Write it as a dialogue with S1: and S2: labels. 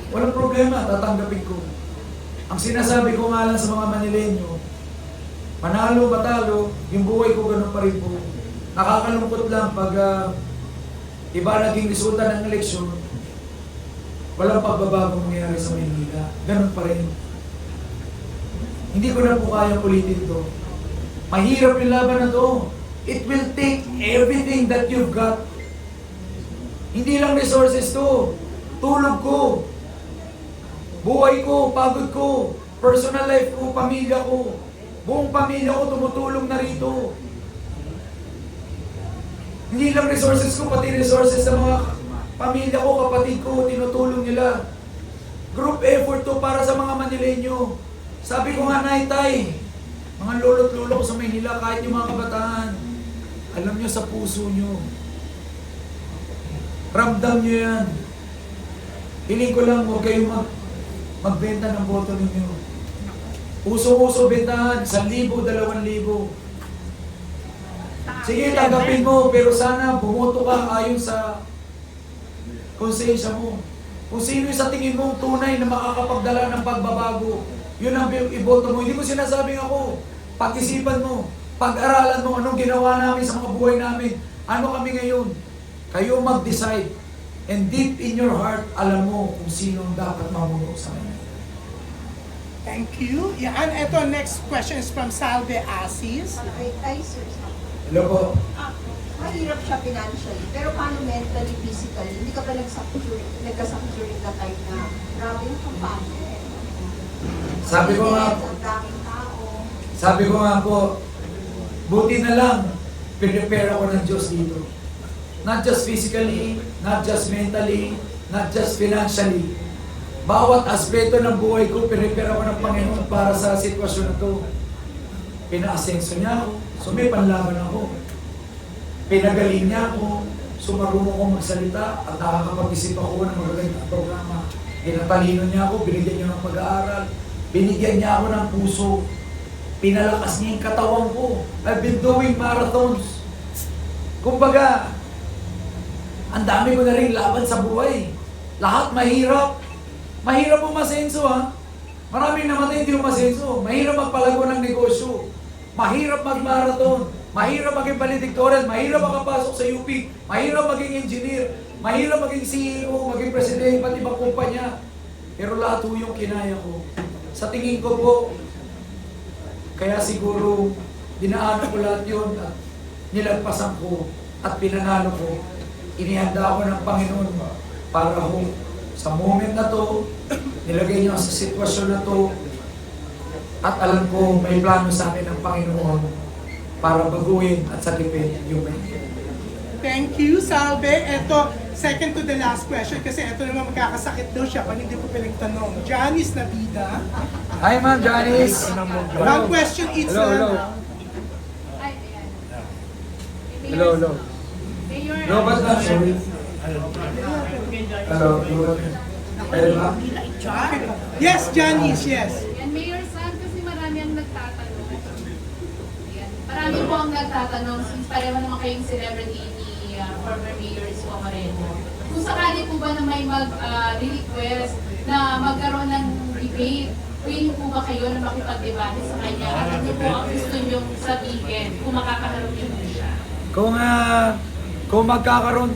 S1: Walang problema, tatanggapin ko. Ang sinasabi ko nga lang sa mga Manileño, manalo, matalo, yung buhay ko ganun pa rin po. Nakakalungkot lang pag iba naging resulta ng eleksyon, walang pagbabagong nangyayari sa Maynila. Ganun pa rin. Hindi ko na po kayang ulitin to. Mahirap yung laban na to. It will take everything that you've got. Hindi lang resources to. Tulog ko. Buhay ko, pagod ko, personal life ko, pamilya ko. Buong pamilya ko tumutulong na rito. Hindi lang resources ko, pati resources sa mga pamilya ko, kapatid ko, tinutulong nila. Group effort to para sa mga Manileño. Sabi ko nga, Tay, mga lolo't lolo ko sa Maynila, kahit yung mga kabataan, alam nyo sa puso nyo. Ramdam nyo yan. Hiling ko lang, huwag kayong magbenta ng boto ninyo. Uso-uso bentahan, 1,000, 2,000. Sige, tanggapin mo, pero sana bumoto ka ayon sa konsensya mo. Kung sino yung sa tingin mong tunay na makakapagdala ng pagbabago, yun ang iboto mo. Hindi ko sinasabing ako. Pag-isipan mo, pag-aralan mo anong ginawa namin sa mga buhay namin. Ano kami ngayon? Kayo mag-decide. And deep in your heart, alam mo kung sino ang dapat mamuno sa kanya.
S2: Thank you. Yan, ito next question is from Salve Asis.
S3: Ay, sir.
S1: Hello po.
S3: Mahirap siya financially, pero paano mentally, physically? Hindi ka ba nagka-suck during the time na grabe yung kampanya?
S1: Sabi ko nga,
S3: Ang daming tao.
S1: sabi ko nga po, buti na lang, prepare ako ng Diyos dito. Not just physically, not just mentally, not just financially. Bawat aspeto ng buhay ko, prepare ako ng Panginoon para sa sitwasyon na to. Pina-asenso niya ako, so may panlaban ako. Pinagaling niya ako, sumarunong ako magsalita at nakakapag-isip ako ng magagandang programa. Pinatalino niya ako, binigyan niya ng pag-aaral, binigyan niya ako ng puso, pinalakas niya yung katawan ko. I've been doing marathons. Kumbaga, ang dami ko na rin laban sa buhay. Lahat mahirap. Mahirap umasenso ha. Maraming namatay hindi umasenso. Mahirap magpalago ng negosyo. Mahirap mag-marathon. Mahirap maging valedictorian. Mahirap makapasok sa UP. Mahirap maging engineer. Mahirap maging CEO, maging presidente, pati ibang kumpanya. Pero lahat po yung kinaya ko. Sa tingin ko po, kaya siguro dinaanan ko lahat yun at nilagpasan ko at pinanalo ko. Inihanda ko ng Panginoon para ho sa moment na to, nilagay niyo sa sitwasyon na to, at alam ko may plano sa akin ng Panginoon para baguhin at sakipin yung Maynila.
S2: Thank you, Salve. Ito, second to the last question kasi ito naman magkakasakit daw siya pag hindi ko pinagtanong. Janice Nabida.
S1: Hi ma'am Janice!
S2: One question each
S1: Hello.
S4: Ay, ayan.
S1: Hello.
S4: Mayor,
S1: No, ba't na? Sorry. Hello. Pwede ba?
S2: Yes, Janice, yes.
S4: yan, Mayor Sam, kasi marami ang nagtatanong. Ayan. Marami po ang nagtatanong, since pareho naman kayong celebrity ni former Mayor Isko Moreno. Kung sakali po ba na may mag-request na magkaroon ng debate, willing po ba kayo na makipag-debate sa kanya? At ano po ang gusto niyong sabihin kung makakaharap niyo po siya?
S1: Kung magkakaroon,